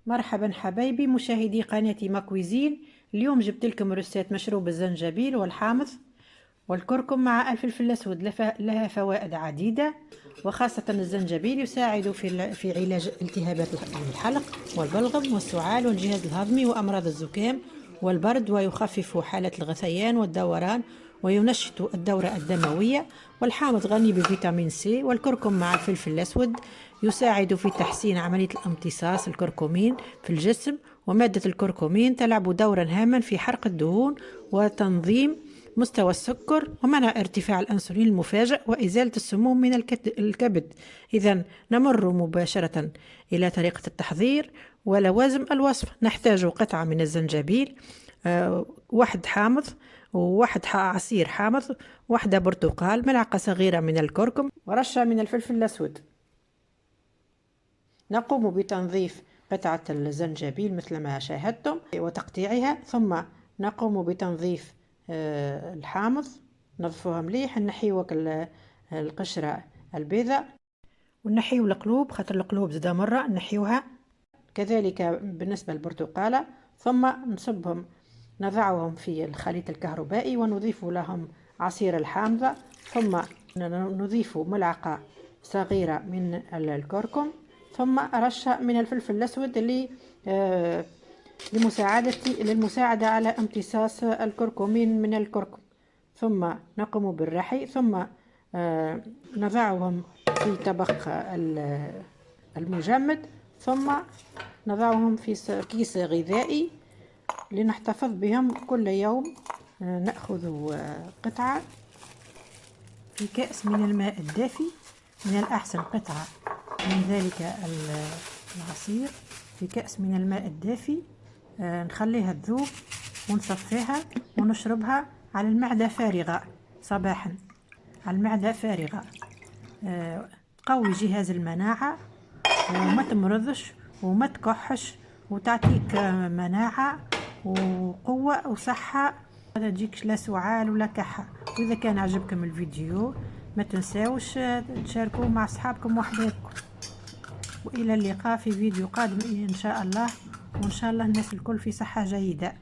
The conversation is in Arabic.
مرحبا حبايبي مشاهدي قناة ماكويزين. اليوم جبت لكم رسالة مشروب الزنجبيل والحامض والكركم مع الفلفل الأسود. لها فوائد عديدة، وخاصة الزنجبيل يساعد في علاج التهابات الحلق والبلغم والسعال والجهاز الهضمي وأمراض الزكام والبرد، ويخفف حالة الغثيان والدوران وينشط الدورة الدموية. والحامض غني بفيتامين سي، والكركم مع الفلفل الأسود يساعد في تحسين عملية الامتصاص الكركمين في الجسم. ومادة الكركمين تلعب دورا هاما في حرق الدهون وتنظيم مستوى السكر ومنع ارتفاع الأنسولين المفاجئ وإزالة السموم من الكبد. إذن نمر مباشرة إلى طريقة التحضير ولوازم الوصف. نحتاج قطعة من الزنجبيل، واحد حامض، وواحد عصير حامض، واحدة برتقال، ملعقة صغيرة من الكركم، ورشة من الفلفل الأسود. نقوم بتنظيف قطعة الزنجبيل مثل ما شاهدتم وتقطيعها، ثم نقوم بتنظيف الحامض، نظفوها مليح، نحيو القشرة البيضاء ونحيو القلوب، خاطر القلوب زدا مرة نحيوها. كذلك بالنسبة للبرتقالة، ثم نضعهم في الخليط الكهربائي ونضيف لهم عصير الحامضة، ثم نضيف ملعقة صغيرة من الكركم، ثم رشة من الفلفل الأسود للمساعدة على امتصاص الكركمين من الكركم. ثم نقوم بالرحي، ثم نضعهم في طبق المجمد، ثم نضعهم في كيس غذائي لنحتفظ بهم كل يوم. نأخذ قطعة في كأس من الماء الدافي، من الأحسن قطعة من ذلك العصير في كأس من الماء الدافي، نخليها تذوب ونصفيها ونشربها على المعدة فارغة صباحا، على المعدة فارغة. تقوي جهاز المناعة وما تمرضش وما تكحش، وتعطيك مناعة وقوة وصحة، ما تجيكش لا سعال ولا كحة. وإذا كان عجبكم الفيديو ما تنساوش تشاركوه مع أصحابكم وأحبابكم. وإلى اللقاء في فيديو قادم إن شاء الله، وإن شاء الله الناس الكل في صحة جيدة.